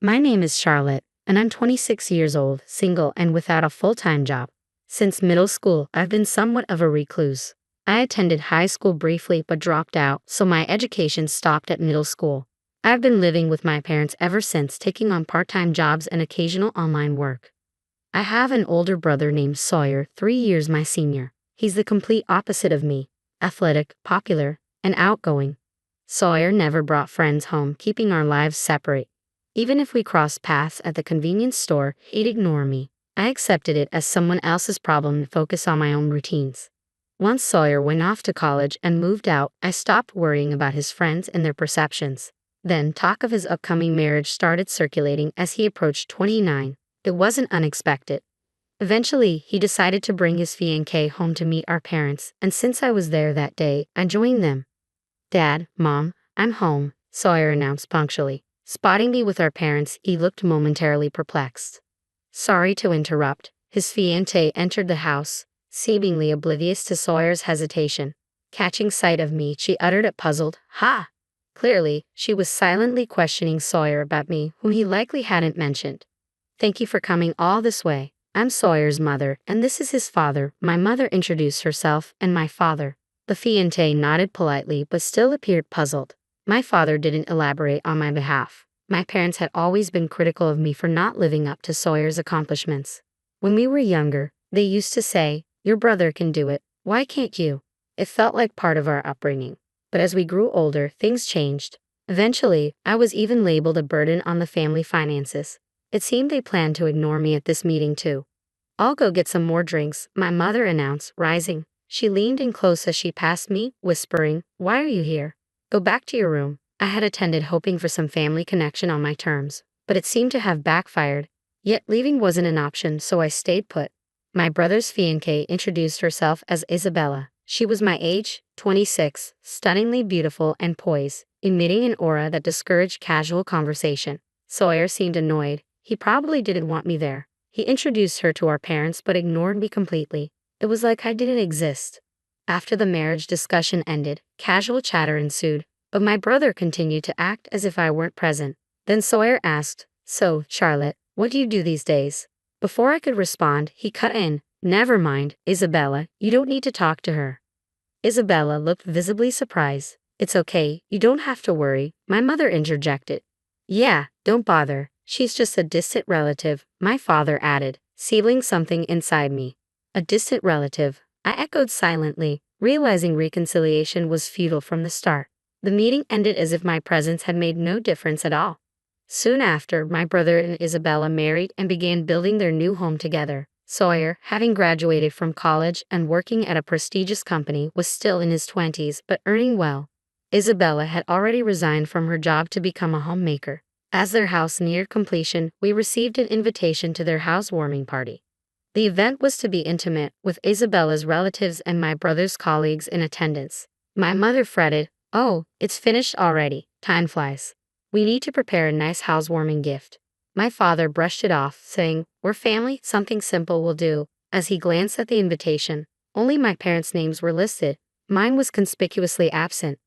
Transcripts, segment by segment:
My name is Charlotte, and I'm 26 years old, single, and without a full-time job. Since middle school, I've been somewhat of a recluse. I attended high school briefly but dropped out, so my education stopped at middle school. I've been living with my parents ever since, taking on part-time jobs and occasional online work. I have an older brother named Sawyer, 3 years my senior. He's the complete opposite of me: athletic, popular, and outgoing. Sawyer never brought friends home, keeping our lives separate. Even if we crossed paths at the convenience store, he'd ignore me. I accepted it as someone else's problem and focused on my own routines. Once Sawyer went off to college and moved out, I stopped worrying about his friends and their perceptions. Then talk of his upcoming marriage started circulating as he approached 29. It wasn't unexpected. Eventually, he decided to bring his fiancée home to meet our parents, and since I was there that day, I joined them. "Dad, Mom, I'm home," Sawyer announced punctually. Spotting me with our parents, he looked momentarily perplexed. "Sorry to interrupt." His fiancée entered the house, seemingly oblivious to Sawyer's hesitation. Catching sight of me, she uttered a puzzled, "Ha!" Clearly, she was silently questioning Sawyer about me, whom he likely hadn't mentioned. "Thank you for coming all this way. I'm Sawyer's mother, and this is his father." My mother introduced herself, and my father. The fiancée nodded politely but still appeared puzzled. My father didn't elaborate on my behalf. My parents had always been critical of me for not living up to Sawyer's accomplishments. When we were younger, they used to say, "Your brother can do it, why can't you?" It felt like part of our upbringing. But as we grew older, things changed. Eventually, I was even labeled a burden on the family finances. It seemed they planned to ignore me at this meeting too. "I'll go get some more drinks," my mother announced, rising. She leaned in close as she passed me, whispering, "Why are you here? Go back to your room." I had attended hoping for some family connection on my terms, but it seemed to have backfired. Yet leaving wasn't an option, so I stayed put. My brother's fiancée introduced herself as Isabella. She was my age, 26, stunningly beautiful and poised, emitting an aura that discouraged casual conversation. Sawyer seemed annoyed. He probably didn't want me there. He introduced her to our parents but ignored me completely. It was like I didn't exist. After the marriage discussion ended, casual chatter ensued, but my brother continued to act as if I weren't present. Then Sawyer asked, "So, Charlotte, what do you do these days?" Before I could respond, he cut in, "Never mind, Isabella, you don't need to talk to her." Isabella looked visibly surprised. "It's okay, you don't have to worry," my mother interjected. "Yeah, don't bother, she's just a distant relative," my father added, sealing something inside me. A distant relative, I echoed silently, realizing reconciliation was futile from the start. The meeting ended as if my presence had made no difference at all. Soon after, my brother and Isabella married and began building their new home together. Sawyer, having graduated from college and working at a prestigious company, was still in his 20s but earning well. Isabella had already resigned from her job to become a homemaker. As their house neared completion, we received an invitation to their housewarming party. The event was to be intimate, with Isabella's relatives and my brother's colleagues in attendance. My mother fretted, "Oh, it's finished already, time flies. We need to prepare a nice housewarming gift." My father brushed it off, saying, "We're family, something simple will do." As he glanced at the invitation, only my parents' names were listed. Mine was conspicuously absent.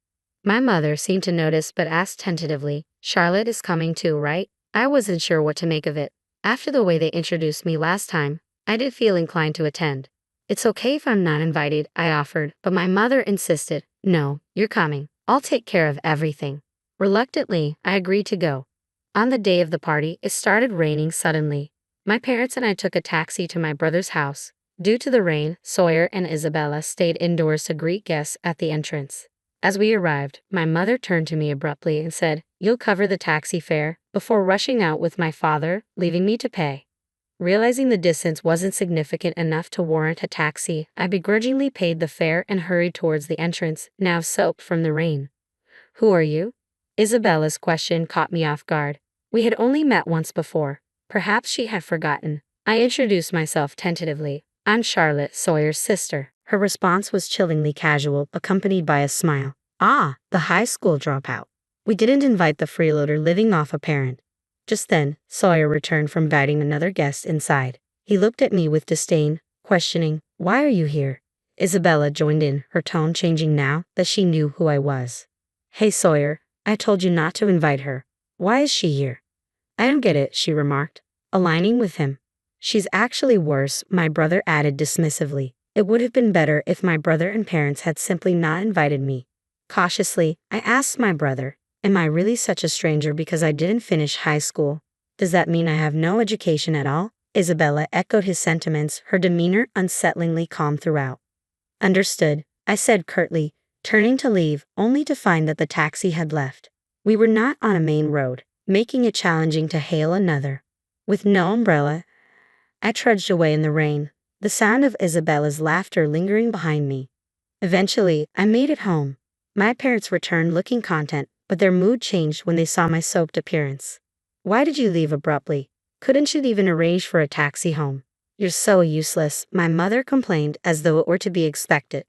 My mother seemed to notice but asked tentatively, "Charlotte is coming too, right?" I wasn't sure what to make of it. After the way they introduced me last time, I did feel inclined to attend. "It's okay if I'm not invited," I offered, but my mother insisted. "No, you're coming. I'll take care of everything." Reluctantly, I agreed to go. On the day of the party, it started raining suddenly. My parents and I took a taxi to my brother's house. Due to the rain, Sawyer and Isabella stayed indoors to greet guests at the entrance. As we arrived, my mother turned to me abruptly and said, "You'll cover the taxi fare," before rushing out with my father, leaving me to pay. Realizing the distance wasn't significant enough to warrant a taxi, I begrudgingly paid the fare and hurried towards the entrance, now soaked from the rain. "Who are you?" Isabella's question caught me off guard. We had only met once before. Perhaps she had forgotten. I introduced myself tentatively. "I'm Charlotte, Sawyer's sister." Her response was chillingly casual, accompanied by a smile. "Ah, the high school dropout. We didn't invite the freeloader living off a parent." Just then, Sawyer returned from inviting another guest inside. He looked at me with disdain, questioning, "Why are you here?" Isabella joined in, her tone changing now that she knew who I was. "Hey Sawyer, I told you not to invite her. Why is she here?" I don't get it, she remarked, aligning with him. She's actually worse, my brother added dismissively. It would have been better if my brother and parents had simply not invited me. Cautiously, I asked my brother, am I really such a stranger because I didn't finish high school? Does that mean I have no education at all? Isabella echoed his sentiments, her demeanor unsettlingly calm throughout. Understood, I said curtly, turning to leave, only to find that the taxi had left. We were not on a main road, making it challenging to hail another. With no umbrella, I trudged away in the rain, the sound of Isabella's laughter lingering behind me. Eventually, I made it home. My parents returned looking content, but their mood changed when they saw my soaked appearance. Why did you leave abruptly? Couldn't you even arrange for a taxi home? You're so useless, my mother complained as though it were to be expected.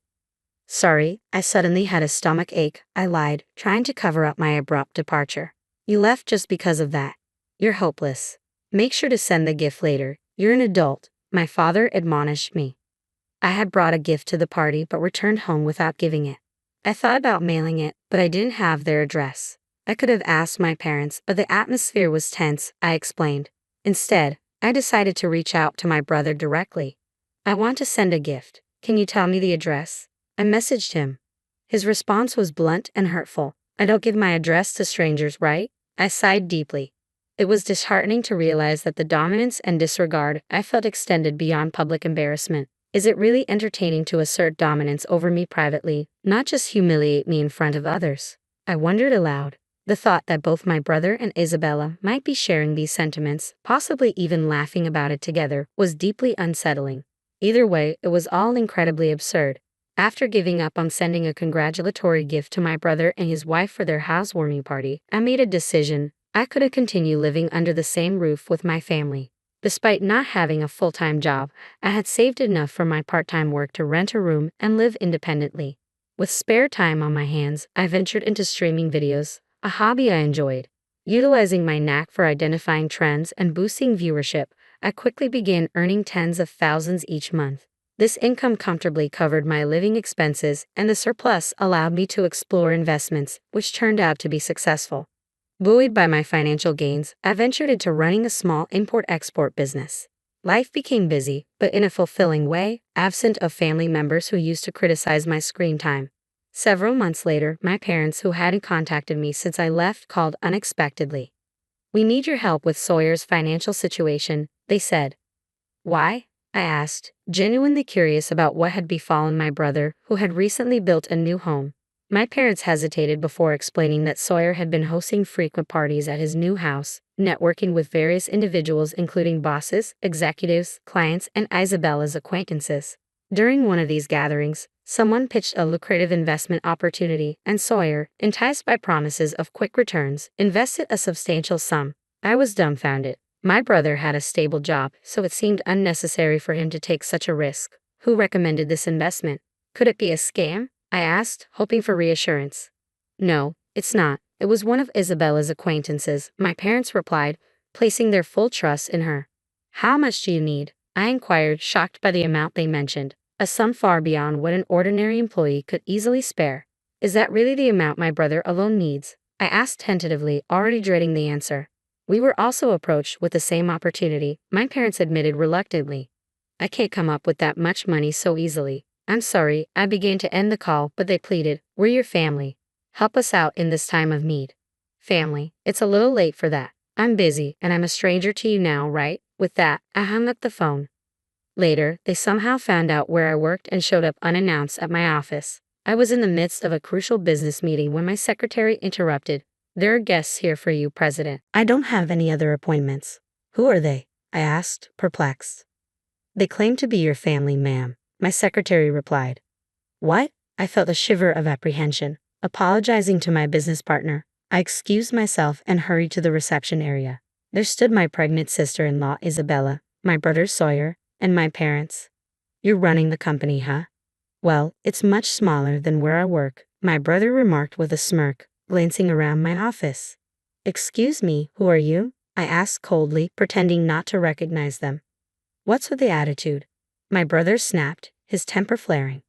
Sorry, I suddenly had a stomach ache, I lied, trying to cover up my abrupt departure. You left just because of that. You're hopeless. Make sure to send the gift later. You're an adult, my father admonished me. I had brought a gift to the party but returned home without giving it. I thought about mailing it, but I didn't have their address. I could have asked my parents, but the atmosphere was tense, I explained. Instead, I decided to reach out to my brother directly. I want to send a gift. Can you tell me the address? I messaged him. His response was blunt and hurtful. I don't give my address to strangers, right? I sighed deeply. It was disheartening to realize that the dominance and disregard I felt extended beyond public embarrassment. Is it really entertaining to assert dominance over me privately, not just humiliate me in front of others? I wondered aloud. The thought that both my brother and Isabella might be sharing these sentiments, possibly even laughing about it together, was deeply unsettling. Either way, it was all incredibly absurd. After giving up on sending a congratulatory gift to my brother and his wife for their housewarming party, I made a decision. I couldn't continue living under the same roof with my family. Despite not having a full-time job, I had saved enough from my part-time work to rent a room and live independently. With spare time on my hands, I ventured into streaming videos, a hobby I enjoyed. Utilizing my knack for identifying trends and boosting viewership, I quickly began earning tens of thousands each month. This income comfortably covered my living expenses, and the surplus allowed me to explore investments, which turned out to be successful. Buoyed by my financial gains, I ventured into running a small import-export business. Life became busy, but in a fulfilling way, absent of family members who used to criticize my screen time. Several months later, my parents, who hadn't contacted me since I left, called unexpectedly. We need your help with Sawyer's financial situation, they said. Why? I asked, genuinely curious about what had befallen my brother, who had recently built a new home. My parents hesitated before explaining that Sawyer had been hosting frequent parties at his new house, networking with various individuals including bosses, executives, clients, and Isabella's acquaintances. During one of these gatherings, someone pitched a lucrative investment opportunity, and Sawyer, enticed by promises of quick returns, invested a substantial sum. I was dumbfounded. My brother had a stable job, so it seemed unnecessary for him to take such a risk. Who recommended this investment? Could it be a scam? I asked, hoping for reassurance. No, it's not. It was one of Isabella's acquaintances, my parents replied, placing their full trust in her. How much do you need? I inquired, shocked by the amount they mentioned, a sum far beyond what an ordinary employee could easily spare. Is that really the amount my brother alone needs? I asked tentatively, already dreading the answer. We were also approached with the same opportunity, my parents admitted reluctantly. I can't come up with that much money so easily. I'm sorry, I began to end the call, but they pleaded, we're your family. Help us out in this time of need. Family, it's a little late for that. I'm busy, and I'm a stranger to you now, right? With that, I hung up the phone. Later, they somehow found out where I worked and showed up unannounced at my office. I was in the midst of a crucial business meeting when my secretary interrupted. There are guests here for you, President. I don't have any other appointments. Who are they? I asked, perplexed. They claim to be your family, ma'am, my secretary replied. What? I felt a shiver of apprehension. Apologizing to my business partner, I excused myself and hurried to the reception area. There stood my pregnant sister-in-law, Isabella, my brother Sawyer, and my parents. You're running the company, huh? Well, it's much smaller than where I work, my brother remarked with a smirk, glancing around my office. Excuse me, who are you? I asked coldly, pretending not to recognize them. What's with the attitude? My brother snapped, his temper flaring.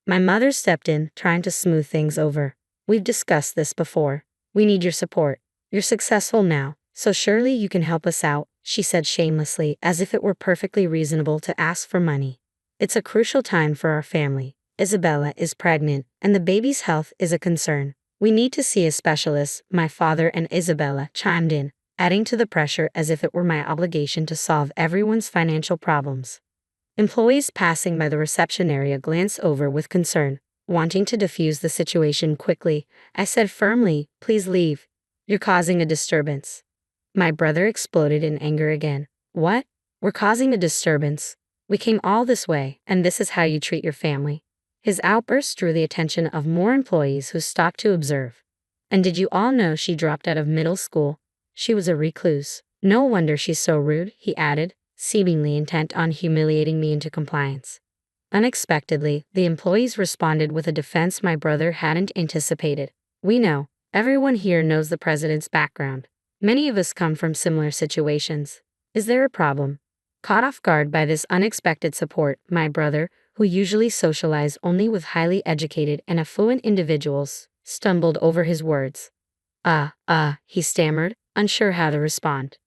My mother stepped in, trying to smooth things over. We've discussed this before. We need your support. You're successful now, So surely you can help us out, she said shamelessly, as if it were perfectly reasonable to ask for money. It's a crucial time for our family. Isabella is pregnant, and the baby's health is a concern. We need to see a specialist, my father and Isabella chimed in, adding to the pressure as if it were my obligation to solve everyone's financial problems. Employees passing by the reception area glanced over with concern, wanting to defuse the situation quickly. I said firmly, "Please leave. You're causing a disturbance." My brother exploded in anger again. "What? We're causing a disturbance? We came all this way, and this is how you treat your family?" His outburst drew the attention of more employees who stopped to observe. "And did you all know she dropped out of middle school? She was a recluse. No wonder she's so rude," he added, seemingly intent on humiliating me into compliance. Unexpectedly, the employees responded with a defense my brother hadn't anticipated. "We know. Everyone here knows the president's background. Many of us come from similar situations. Is there a problem?" Caught off guard by this unexpected support, my brother, who usually socialized only with highly educated and affluent individuals, stumbled over his words. He stammered, unsure how to respond.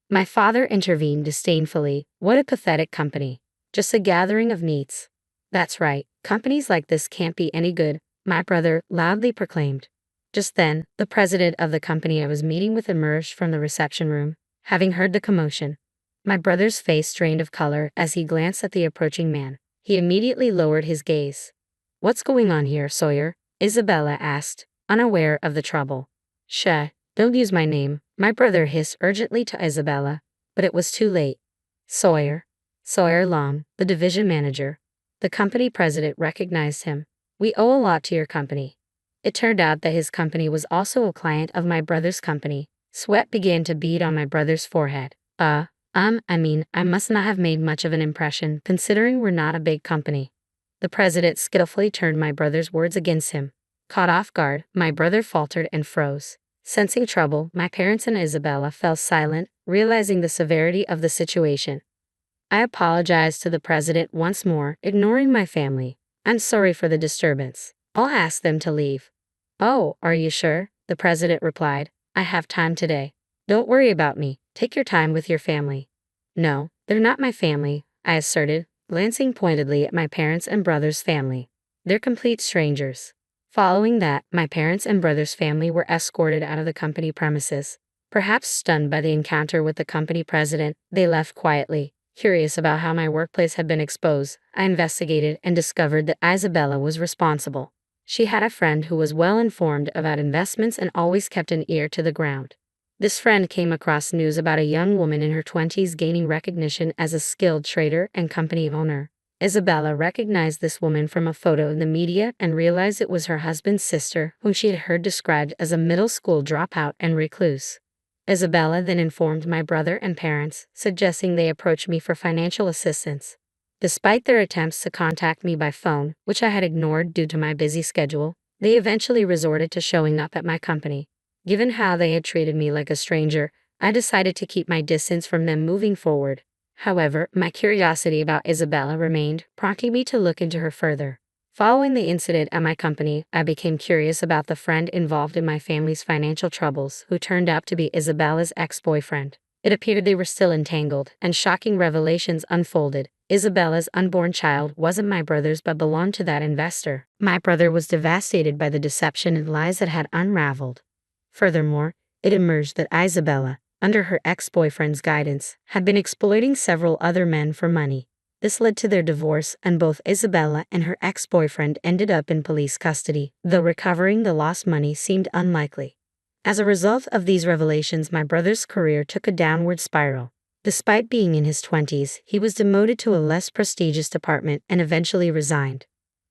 My father intervened disdainfully. "What a pathetic company. Just a gathering of neats." "That's right, companies like this can't be any good," my brother loudly proclaimed. Just then, the president of the company I was meeting with emerged from the reception room, having heard the commotion. My brother's face drained of color as he glanced at the approaching man. He immediately lowered his gaze. "What's going on here, Sawyer?" Isabella asked, unaware of the trouble. "Shh, don't use my name," my brother hissed urgently to Isabella, but it was too late. Sawyer Long, the division manager. The company president recognized him. "We owe a lot to your company." It turned out that his company was also a client of my brother's company. Sweat began to bead on my brother's forehead. I must not have made much of an impression, considering we're not a big company." The president skillfully turned my brother's words against him. Caught off guard, my brother faltered and froze. Sensing trouble, my parents and Isabella fell silent, realizing the severity of the situation. I apologized to the president once more, ignoring my family. "I'm sorry for the disturbance. I'll ask them to leave." "Oh, are you sure?" the president replied. "I have time today. Don't worry about me. Take your time with your family." "No, they're not my family," I asserted, glancing pointedly at my parents' and brother's family. "They're complete strangers." Following that, my parents' and brother's family were escorted out of the company premises. Perhaps stunned by the encounter with the company president, they left quietly. Curious about how my workplace had been exposed, I investigated and discovered that Isabella was responsible. She had a friend who was well informed about investments and always kept an ear to the ground. This friend came across news about a young woman in her 20s gaining recognition as a skilled trader and company owner. Isabella recognized this woman from a photo in the media and realized it was her husband's sister, whom she had heard described as a middle school dropout and recluse. Isabella then informed my brother and parents, suggesting they approach me for financial assistance. Despite their attempts to contact me by phone, which I had ignored due to my busy schedule, they eventually resorted to showing up at my company. Given how they had treated me like a stranger, I decided to keep my distance from them moving forward. However, my curiosity about Isabella remained, prompting me to look into her further. Following the incident at my company, I became curious about the friend involved in my family's financial troubles, who turned out to be Isabella's ex-boyfriend. It appeared they were still entangled, and shocking revelations unfolded. Isabella's unborn child wasn't my brother's but belonged to that investor. My brother was devastated by the deception and lies that had unraveled. Furthermore, it emerged that Isabella, under her ex-boyfriend's guidance, had been exploiting several other men for money. This led to their divorce, and both Isabella and her ex-boyfriend ended up in police custody, though recovering the lost money seemed unlikely. As a result of these revelations, my brother's career took a downward spiral. Despite being in his 20s, he was demoted to a less prestigious department and eventually resigned.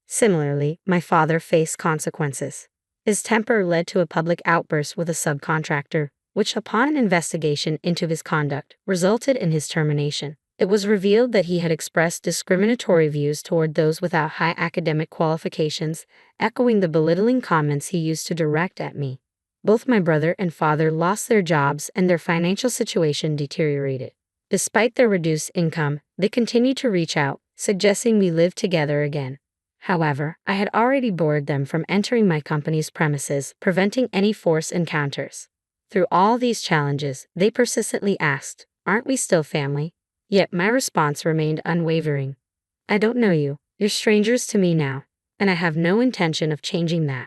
Similarly, my father faced consequences. His temper led to a public outburst with a subcontractor, which, upon an investigation into his conduct, resulted in his termination. It was revealed that he had expressed discriminatory views toward those without high academic qualifications, echoing the belittling comments he used to direct at me. Both my brother and father lost their jobs and their financial situation deteriorated. Despite their reduced income, they continued to reach out, suggesting we live together again. However, I had already barred them from entering my company's premises, preventing any forced encounters. Through all these challenges, they persistently asked, "Aren't we still family?" Yet my response remained unwavering. "I don't know you. You're strangers to me now, and I have no intention of changing that."